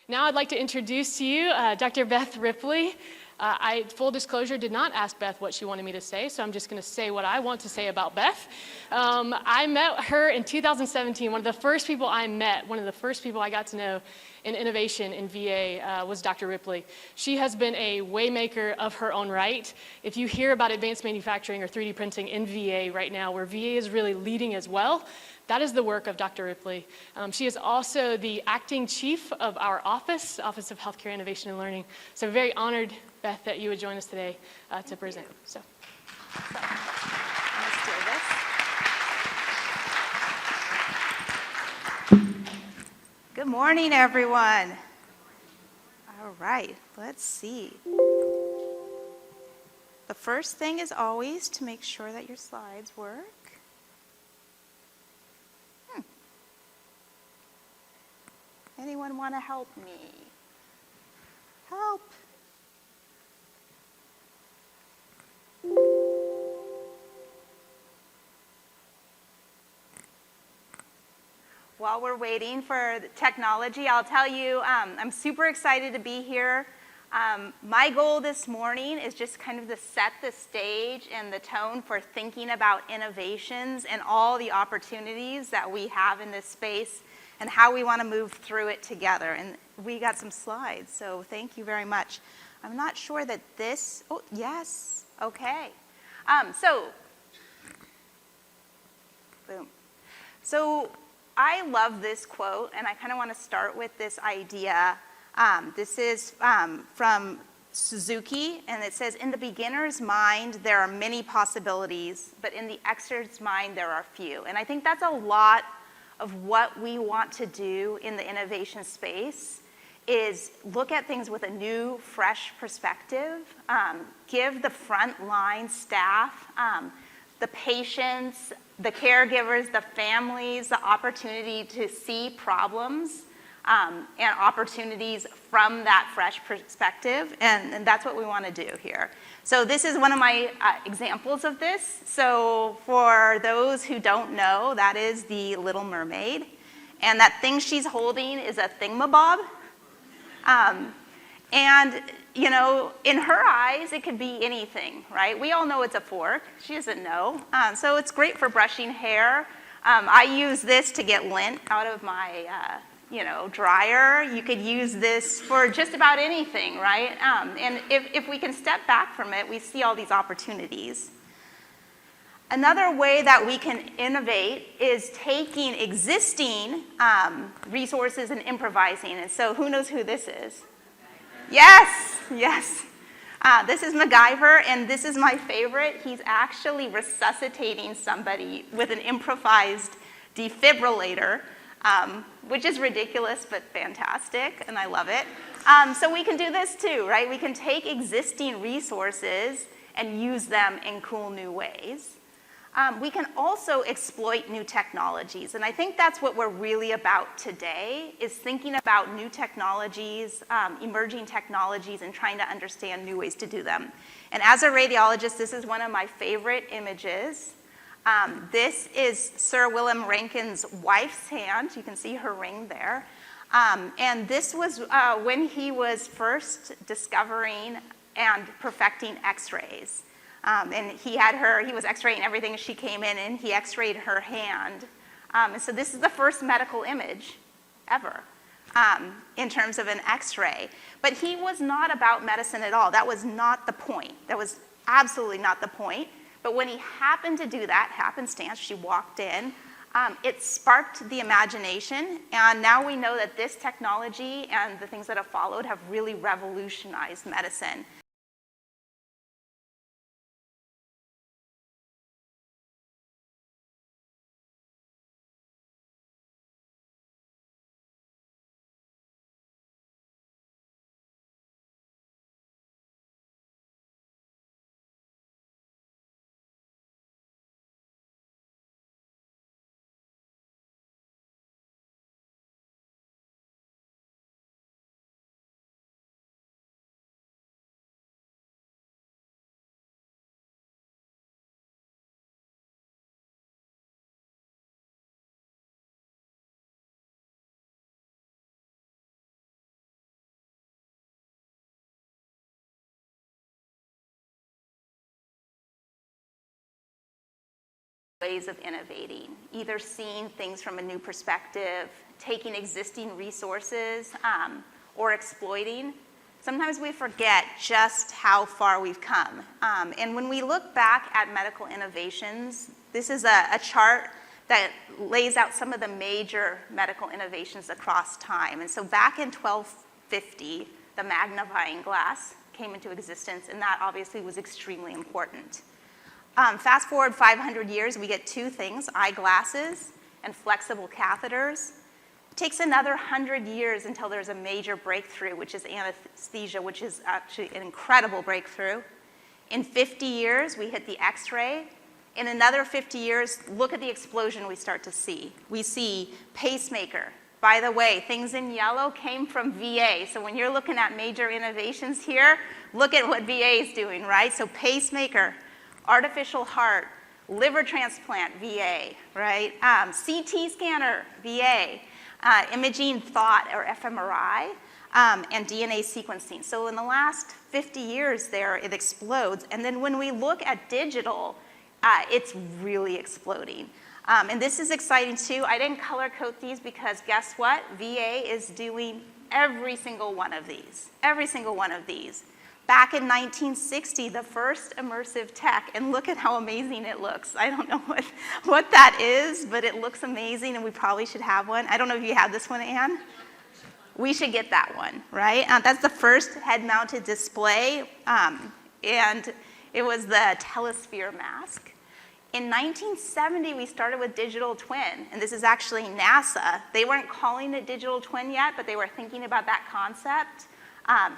Now I'd like to introduce to you Dr. Beth Ripley. Full disclosure, did not ask Beth what she wanted me to say, so I'm just going to say what I want to say about Beth. I met her in 2017. One of the first people I got to know in innovation in VA was Dr. Ripley. She has been a waymaker of her own right. If you hear about advanced manufacturing or 3D printing in VA right now, where VA is really leading as well, that is the work of Dr. Ripley. She is also the acting chief of our Office of Healthcare Innovation and Learning. So very honored, Beth, that you would join us today to present. So. Let's do this. Good morning, everyone. All right, let's see. The first thing is always to make sure that your slides work. Anyone want to help me? Help. While we're waiting for the technology, I'll tell you, I'm super excited to be here. My goal this morning is just kind of to set the stage and the tone for thinking about innovations and all the opportunities that we have in this space and how we want to move through it together. And we got some slides, so thank you very much. I'm not sure that this, oh, yes, okay. Boom. So I love this quote, and I kind of want to start with this idea. This is from Suzuki, and it says, in the beginner's mind, there are many possibilities, but in the expert's mind, there are few. And I think that's a lot of what we want to do in the innovation space is look at things with a new, fresh perspective, give the frontline staff, the patients, the caregivers, the families, the opportunity to see problems and opportunities from that fresh perspective, and that's what we want to do here. So this is one of my examples of this. So for those who don't know, that is the Little Mermaid, and that thing she's holding is a thingamabob. And you know, in her eyes, it could be anything, right? We all know it's a fork. She doesn't know. So it's great for brushing hair. I use this to get lint out of my dryer. You could use this for just about anything, right? And if we can step back from it, we see all these opportunities. Another way that we can innovate is taking existing resources and improvising. And so who knows who this is? Yes, yes. This is MacGyver, and this is my favorite. He's actually resuscitating somebody with an improvised defibrillator, which is ridiculous but fantastic, and I love it. So we can do this too, right? We can take existing resources and use them in cool new ways. We can also exploit new technologies, and I think that's what we're really about today, is thinking about new technologies, emerging technologies, and trying to understand new ways to do them. And as a radiologist, this is one of my favorite images. This is Sir William Rankin's wife's hand. You can see her ring there. And this was when he was first discovering and perfecting X-rays. And he was X-raying everything. She came in and he X-rayed her hand. And so this is the first medical image ever in terms of an X-ray. But he was not about medicine at all. That was not the point. That was absolutely not the point. But when he happened to do that, happenstance, she walked in, it sparked the imagination. And now we know that this technology and the things that have followed have really revolutionized medicine. ways of innovating, either seeing things from a new perspective, taking existing resources, or exploiting. Sometimes we forget just how far we've come. And when we look back at medical innovations, this is a chart that lays out some of the major medical innovations across time. And so back in 1250, the magnifying glass came into existence, and that obviously was extremely important. Fast forward 500 years, we get two things, eyeglasses and flexible catheters. It takes another 100 years until there's a major breakthrough, which is anesthesia, which is actually an incredible breakthrough. In 50 years, we hit the X-ray. In another 50 years, look at the explosion we start to see. We see pacemaker. By the way, things in yellow came from VA. So when you're looking at major innovations here, look at what VA is doing, right? So pacemaker, artificial heart, liver transplant, VA, right? CT scanner, VA, imaging thought or fMRI, and DNA sequencing. So in the last 50 years there, it explodes. And then when we look at digital, it's really exploding. And this is exciting too. I didn't color code these because guess what? VA is doing every single one of these. Every single one of these. Back in 1960, the first immersive tech, and look at how amazing it looks. I don't know what that is, but it looks amazing, and we probably should have one. I don't know if you have this one, Anne? We should get that one, right? That's the first head-mounted display, and it was the telesphere mask. In 1970, we started with digital twin, and this is actually NASA. They weren't calling it digital twin yet, but they were thinking about that concept.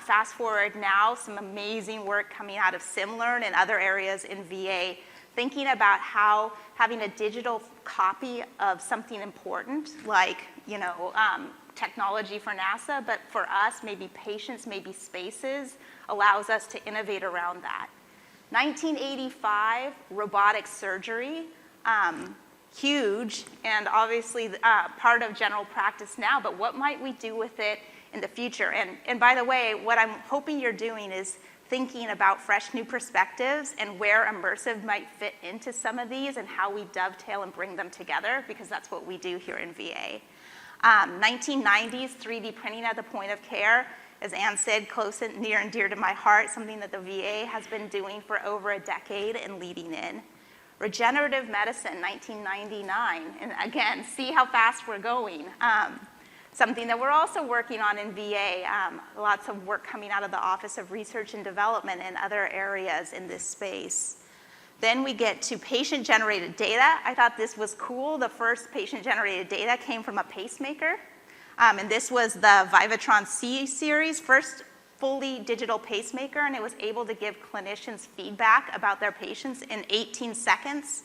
Fast forward now, some amazing work coming out of SimLearn and other areas in VA, thinking about how having a digital copy of something important, like technology for NASA, but for us, maybe patients, maybe spaces, allows us to innovate around that. 1985, robotic surgery, huge, and obviously part of general practice now, but what might we do with it in the future? And by the way, what I'm hoping you're doing is thinking about fresh new perspectives and where immersive might fit into some of these and how we dovetail and bring them together, because that's what we do here in VA. 1990s, 3D printing at the point of care, as Anne said, close and near and dear to my heart, something that the VA has been doing for over a decade and leading in. Regenerative medicine, 1999, and again, see how fast we're going. Something that we're also working on in VA, lots of work coming out of the Office of Research and Development and other areas in this space. Then we get to patient-generated data. I thought this was cool. The first patient-generated data came from a pacemaker. And this was the Vivatron C series, first fully digital pacemaker, and it was able to give clinicians feedback about their patients in 18 seconds.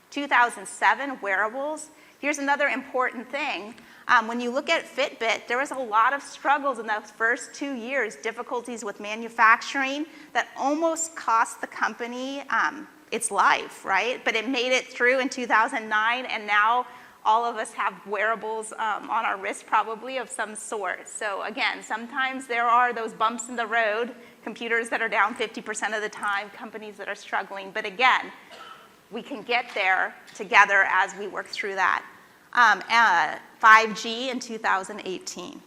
2007, wearables. Here's another important thing. When you look at Fitbit, there was a lot of struggles in those first 2 years, difficulties with manufacturing that almost cost the company its life, right? But it made it through in 2009, and now all of us have wearables on our wrist probably of some sort. So again, sometimes there are those bumps in the road, computers that are down 50% of the time, companies that are struggling. But again, we can get there together as we work through that. 5G in 2018.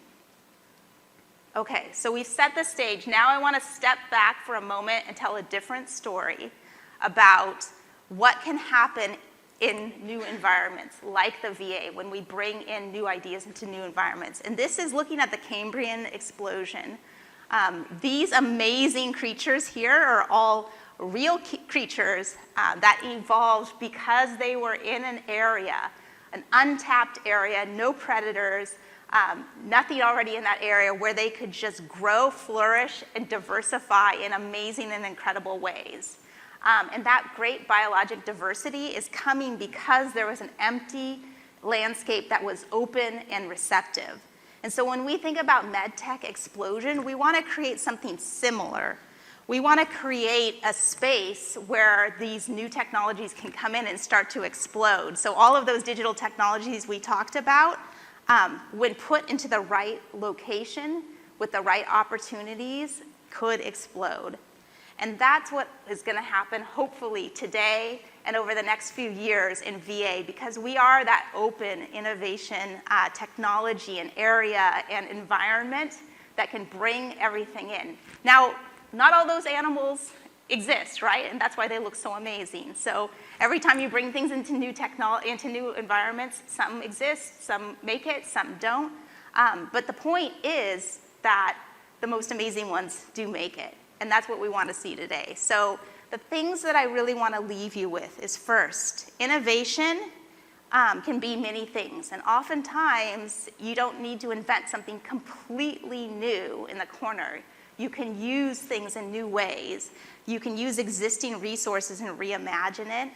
Okay, so we've set the stage. Now I want to step back for a moment and tell a different story about what can happen in new environments, like the VA, when we bring in new ideas into new environments. And this is looking at the Cambrian explosion. These amazing creatures here are all real creatures that evolved because they were in an area, an untapped area, no predators, nothing already in that area where they could just grow, flourish, and diversify in amazing and incredible ways. And that great biologic diversity is coming because there was an empty landscape that was open and receptive. And so when we think about medtech explosion, we want to create something similar. We want to create a space where these new technologies can come in and start to explode. So all of those digital technologies we talked about, when put into the right location with the right opportunities, could explode. And that's what is going to happen, hopefully, today and over the next few years in VA, because we are that open innovation technology and area and environment that can bring everything in. Now, not all those animals exist, right? And that's why they look so amazing. So every time you bring things into new technology, into new environments, some exist, some make it, some don't. But the point is that the most amazing ones do make it. And that's what we want to see today. So the things that I really want to leave you with is, first, innovation can be many things. And oftentimes, you don't need to invent something completely new in the corner. You can use things in new ways. You can use existing resources and reimagine it,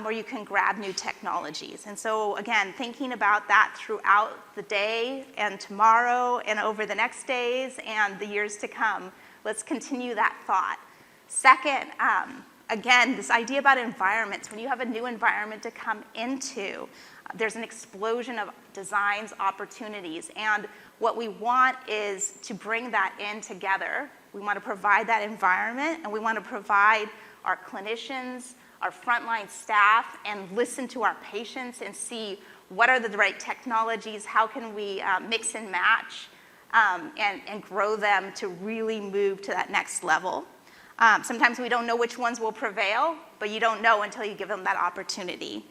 or you can grab new technologies. And so, again, thinking about that throughout the day and tomorrow and over the next days and the years to come, let's continue that thought. Second, again, this idea about environments. When you have a new environment to come into, there's an explosion of designs, opportunities, and what we want is to bring that in together. We want to provide that environment, and we want to provide our clinicians, our frontline staff, and listen to our patients and see what are the right technologies, how can we mix and match and grow them to really move to that next level. Sometimes we don't know which ones will prevail, but you don't know until you give them that opportunity.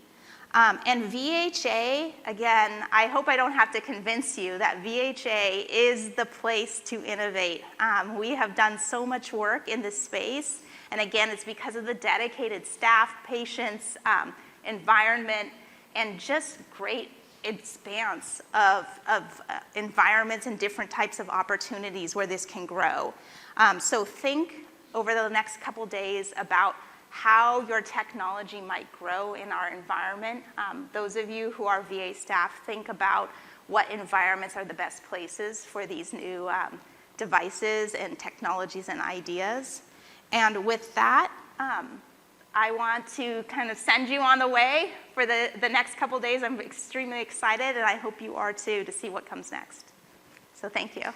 And VHA, again, I hope I don't have to convince you that VHA is the place to innovate. We have done so much work in this space, and again, it's because of the dedicated staff, patients, environment, and just great expanse of environments and different types of opportunities where this can grow. So think over the next couple days about how your technology might grow in our environment. Those of you who are VA staff, think about what environments are the best places for these new devices and technologies and ideas. And with that, I want to kind of send you on the way for the next couple days. I'm extremely excited, and I hope you are too, to see what comes next. So thank you.